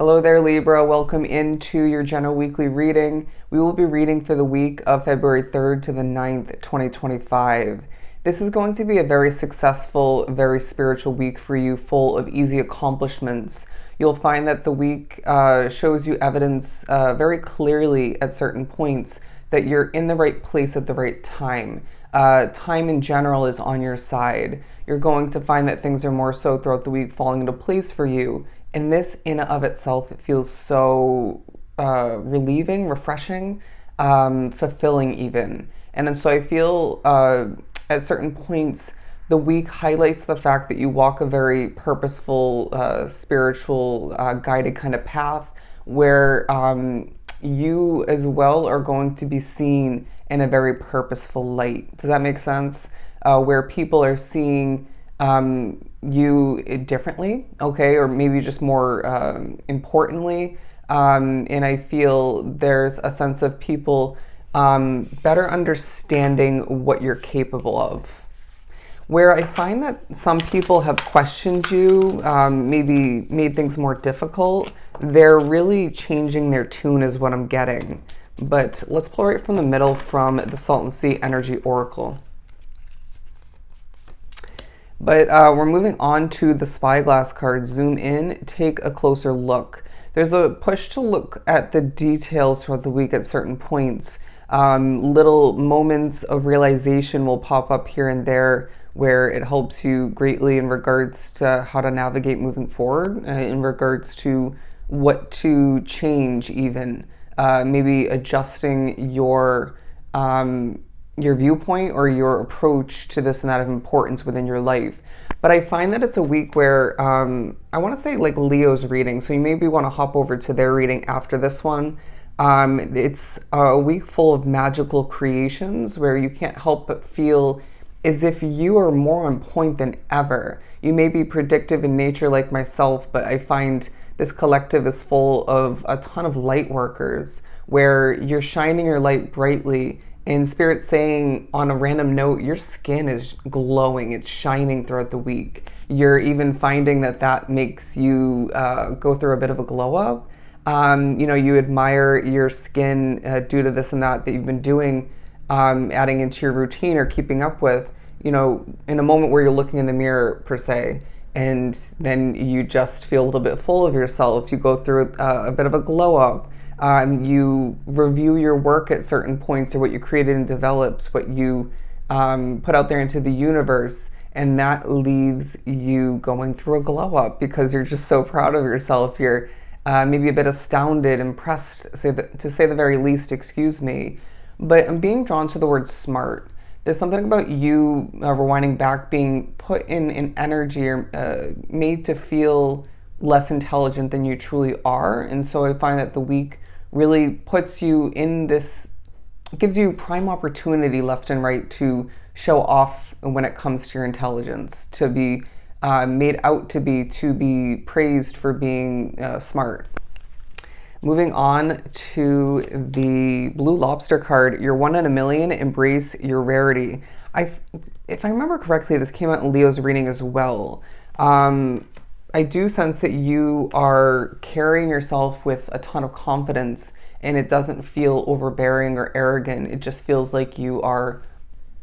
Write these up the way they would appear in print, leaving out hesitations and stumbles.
Hello there, Libra. Welcome into your general weekly reading. We will be reading for the week of February 3rd to the 9th, 2025. This is going to be a very successful, very spiritual week for you, full of easy accomplishments. You'll find that the week shows you evidence very clearly at certain points that you're in the right place at the right time. Time in general is on your side. You're going to find that things are more so throughout the week falling into place for you. And this in and of itself, it feels so relieving, refreshing, fulfilling even. And so I feel at certain points, the week highlights the fact that you walk a very purposeful, spiritual, guided kind of path where you as well are going to be seen in a very purposeful light. Does that make sense? Where people are seeing you differently, okay, or maybe just more importantly. And I feel there's a sense of people better understanding what you're capable of. Where I find that some people have questioned you, maybe made things more difficult, they're really changing their tune is what I'm getting. But let's pull right from the middle from the Salton Sea Energy Oracle. But we're moving on to the Spyglass card. Zoom in, take a closer look. There's a push to look at the details throughout the week at certain points. Little moments of realization will pop up here and there where it helps you greatly in regards to how to navigate moving forward, in regards to what to change even. Maybe adjusting your viewpoint or your approach to this and that of importance within your life. But I find that it's a week where I want to say like Leo's reading, so you maybe want to hop over to their reading after this one. It's a week full of magical creations where you can't help but feel as if you are more on point than ever. You may be predictive in nature like myself, but I find this collective is full of a ton of light workers where you're shining your light brightly. And Spirit saying on a random note, your skin is glowing, it's shining throughout the week. You're even finding that makes you go through a bit of a glow up. You admire your skin due to this and that you've been doing, adding into your routine or keeping up with, in a moment where you're looking in the mirror per se, and then you just feel a little bit full of yourself. You go through a bit of a glow up. You review your work at certain points or what you created and developed, what you put out there into the universe, and that leaves you going through a glow up because you're just so proud of yourself. You're maybe a bit astounded, impressed, to say the very least, excuse me. But I'm being drawn to the word smart. There's something about you rewinding back, being put in an energy or made to feel less intelligent than you truly are. And so I find that the week really puts you in this, gives you prime opportunity left and right to show off when it comes to your intelligence, to be made out to be praised for being smart. Moving on to the Blue Lobster card, you're 1 in a million, embrace your rarity. If I remember correctly, this came out in Leo's reading as well. I do sense that you are carrying yourself with a ton of confidence and it doesn't feel overbearing or arrogant. It just feels like you are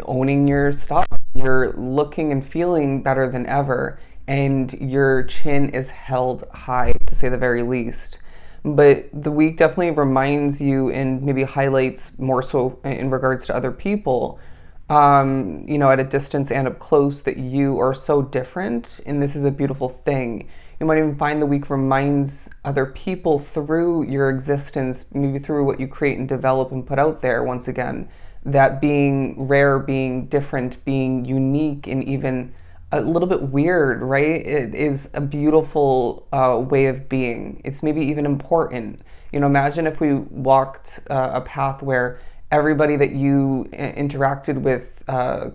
owning your stuff. You're looking and feeling better than ever and your chin is held high, to say the very least. But the week definitely reminds you and maybe highlights more so in regards to other people, at a distance and up close, that you are so different, and this is a beautiful thing. You might even find the week reminds other people through your existence, maybe through what you create and develop and put out there once again, that being rare, being different, being unique, and even a little bit weird, right? It is a beautiful way of being. It's maybe even important. Imagine if we walked a path where everybody that you interacted with,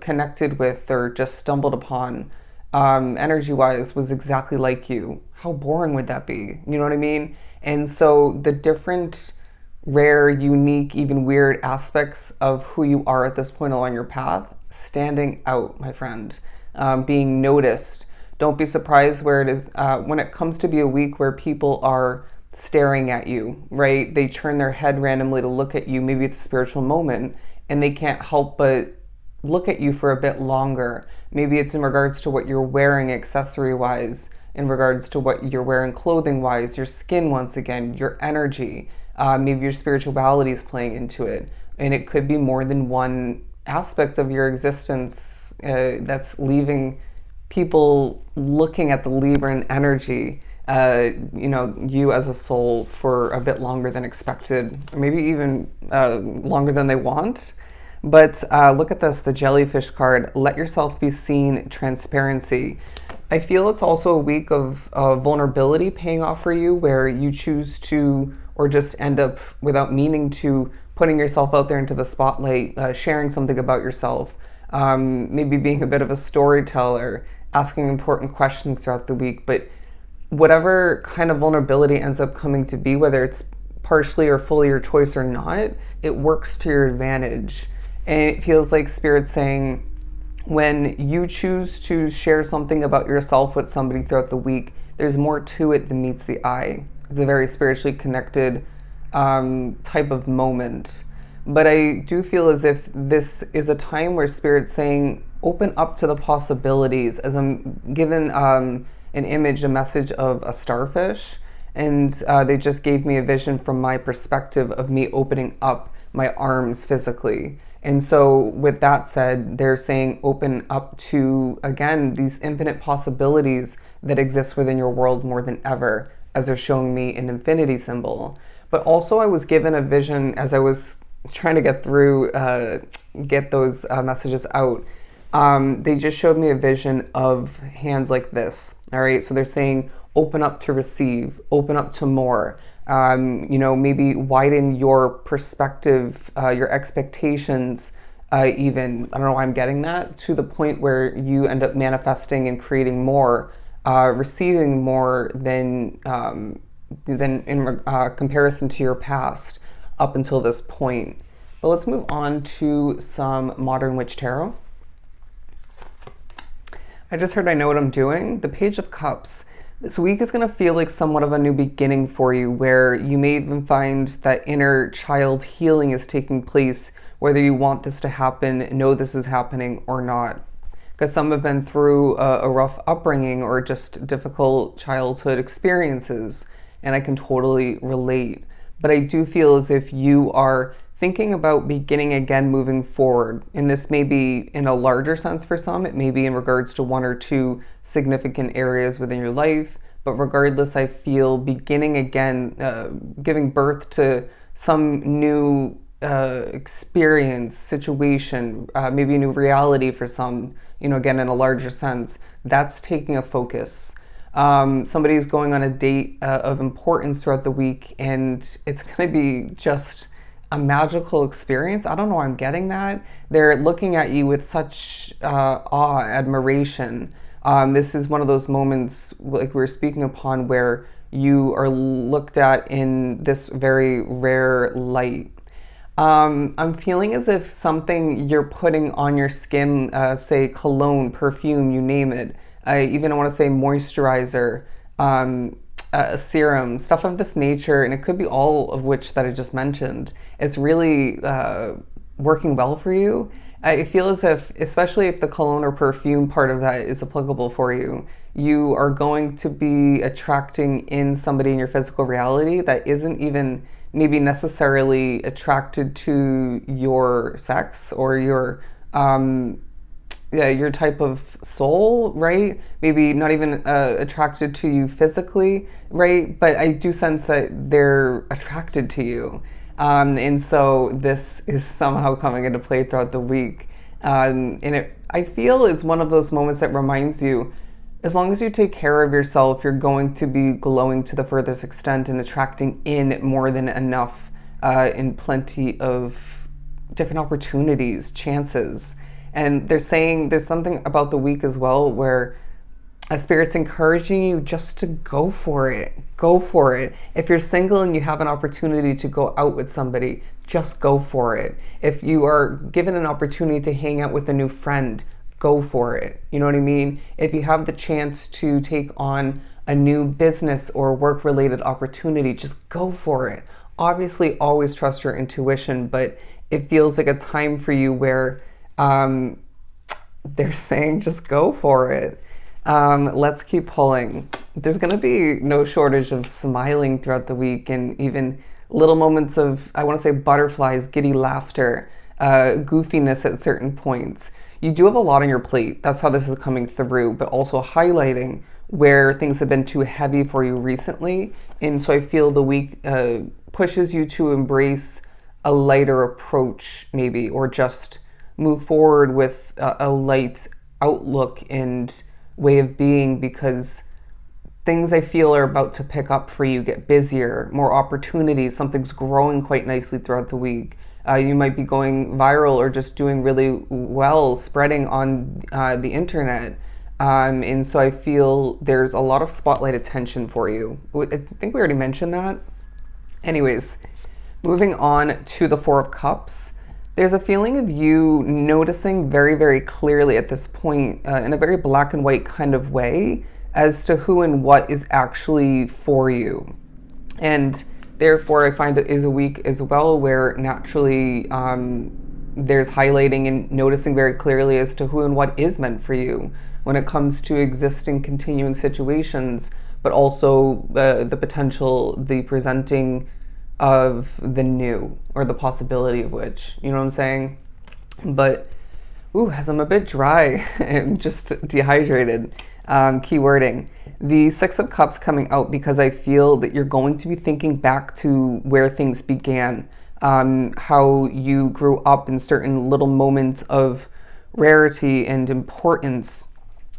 connected with, or just stumbled upon, energy-wise, was exactly like you. How boring would that be? You know what I mean? And so the different, rare, unique, even weird aspects of who you are at this point along your path, standing out, my friend, being noticed. Don't be surprised where it is when it comes to be a week where people are staring at you, right? They turn their head randomly to look at you. Maybe it's a spiritual moment and they can't help but look at you for a bit longer. Maybe it's in regards to what you're wearing accessory wise, in regards to what you're wearing clothing wise, your skin once again, your energy. Maybe your spirituality is playing into it. And it could be more than one aspect of your existence that's leaving people looking at the Libran energy, you as a soul for a bit longer than expected, or maybe even longer than they want. But look at this, the jellyfish card. Let yourself be seen, transparency. I feel it's also a week of vulnerability paying off for you, where you choose to, or just end up without meaning to, putting yourself out there into the spotlight, sharing something about yourself, maybe being a bit of a storyteller, asking important questions throughout the week. But whatever kind of vulnerability ends up coming to be, whether it's partially or fully your choice or not, it works to your advantage. And it feels like Spirit's saying, when you choose to share something about yourself with somebody throughout the week, there's more to it than meets the eye. It's a very spiritually connected type of moment. But I do feel as if this is a time where Spirit's saying, open up to the possibilities. As I'm given an image, a message of a starfish, and they just gave me a vision from my perspective of me opening up my arms physically. And so with that said, they're saying open up to, again, these infinite possibilities that exist within your world more than ever, as they're showing me an infinity symbol. But also I was given a vision as I was trying to get those messages out. They just showed me a vision of hands like this. All right. So they're saying open up to receive, open up to more. Maybe widen your perspective, your expectations, even. I don't know why I'm getting that, to the point where you end up manifesting and creating more, receiving more than in comparison to your past up until this point. But let's move on to some Modern Witch Tarot. I just heard I know what I'm doing. The Page of Cups. This week is going to feel like somewhat of a new beginning for you, where you may even find that inner child healing is taking place, whether you want this to happen, know this is happening or not. Because some have been through a rough upbringing or just difficult childhood experiences, and I can totally relate. But I do feel as if you are thinking about beginning again moving forward. And this may be in a larger sense for some. It may be in regards to one or two significant areas within your life. But regardless, I feel beginning again, giving birth to some new experience, situation, maybe a new reality for some, again, in a larger sense. That's taking a focus. Somebody's going on a date of importance throughout the week, and it's going to be just a magical experience. I don't know why I'm getting that. They're looking at you with such awe, admiration. This is one of those moments, like we were speaking upon, where you are looked at in this very rare light. I'm feeling as if something you're putting on your skin, say cologne, perfume, you name it. I want to say moisturizer, a serum, stuff of this nature, and it could be all of which that I just mentioned. It's really working well for you. I feel as if, especially if the cologne or perfume part of that is applicable for you, you are going to be attracting in somebody in your physical reality that isn't even maybe necessarily attracted to your sex or your type of soul, right? Maybe not even attracted to you physically, right? But I do sense that they're attracted to you. And so this is somehow coming into play throughout the week. And I feel, is one of those moments that reminds you, as long as you take care of yourself, you're going to be glowing to the furthest extent and attracting in more than enough in plenty of different opportunities, chances. And they're saying there's something about the week as well where a Spirit's encouraging you just to go for it. Go for it. If you're single and you have an opportunity to go out with somebody, just go for it. If you are given an opportunity to hang out with a new friend, go for it. You know what I mean? If you have the chance to take on a new business or work related opportunity, just go for it. Obviously, always trust your intuition, but it feels like a time for you where they're saying just go for it. Let's keep pulling. There's going to be no shortage of smiling throughout the week, and even little moments of, I want to say, butterflies, giddy laughter, goofiness at certain points. You do have a lot on your plate. That's how this is coming through, but also highlighting where things have been too heavy for you recently. And so I feel the week pushes you to embrace a lighter approach, maybe, or just move forward with a light outlook and way of being, because things I feel are about to pick up for you, get busier, more opportunities, something's growing quite nicely throughout the week. You might be going viral or just doing really well, spreading on the internet. And so I feel there's a lot of spotlight attention for you. I think we already mentioned that. Anyways, moving on to the Four of Cups. There's a feeling of you noticing very, very clearly at this point, in a very black and white kind of way, as to who and what is actually for you. And therefore, I find it is a week as well where naturally there's highlighting and noticing very clearly as to who and what is meant for you when it comes to existing, continuing situations, but also the potential, the presenting of the new, or the possibility of which, you know what I'm saying? But, as I'm a bit dry, I'm just dehydrated, keywording. The Six of Cups coming out because I feel that you're going to be thinking back to where things began, how you grew up in certain little moments of rarity and importance,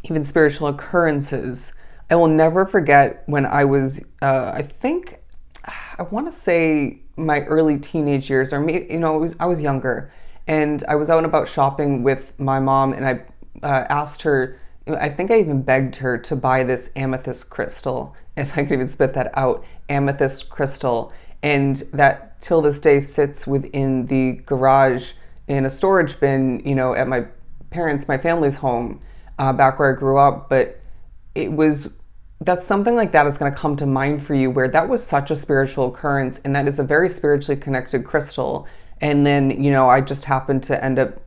even spiritual occurrences. I will never forget when I was, I want to say my early teenage years, or maybe, I was younger, and I was out and about shopping with my mom, and I asked her, I think I even begged her to buy this amethyst crystal, if I could even spit that out, amethyst crystal, and that till this day sits within the garage in a storage bin, at my family's home, back where I grew up. But that's something like that is going to come to mind for you, where that was such a spiritual occurrence, and that is a very spiritually connected crystal. And then, I just happened to end up,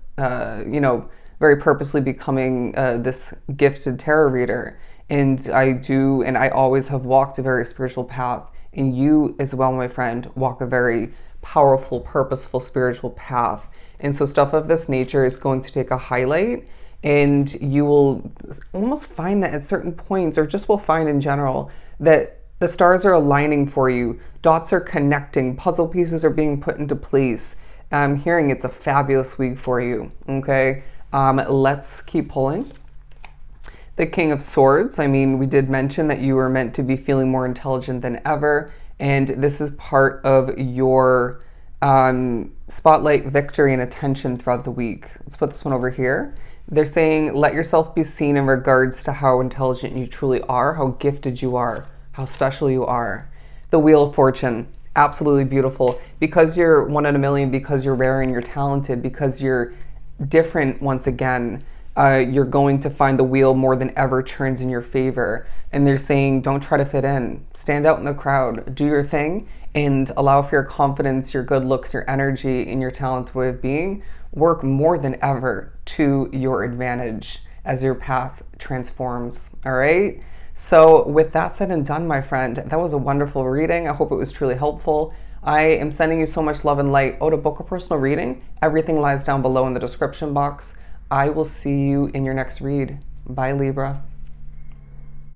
very purposely becoming this gifted tarot reader. And I always have walked a very spiritual path. And you as well, my friend, walk a very powerful, purposeful, spiritual path. And so stuff of this nature is going to take a highlight. And you will almost find that at certain points, or just will find in general, that the stars are aligning for you. Dots are connecting. Puzzle pieces are being put into place. I'm hearing it's a fabulous week for you, okay? Let's keep pulling. The King of Swords. I mean, we did mention that you were meant to be feeling more intelligent than ever. And this is part of your spotlight, victory, and attention throughout the week. Let's put this one over here. They're saying, let yourself be seen in regards to how intelligent you truly are, how gifted you are, how special you are. The Wheel of Fortune, absolutely beautiful. Because you're one in a million, because you're rare and you're talented, because you're different once again, you're going to find the wheel more than ever turns in your favor. And they're saying, don't try to fit in. Stand out in the crowd, do your thing, and allow for your confidence, your good looks, your energy, and your talented way of being work more than ever to your advantage as your path transforms. All right? So with that said and done, my friend, that was a wonderful reading. I hope it was truly helpful. I am sending you so much love and light. To book a personal reading, everything lies down below in the description box. I will see you in your next read. Bye, Libra.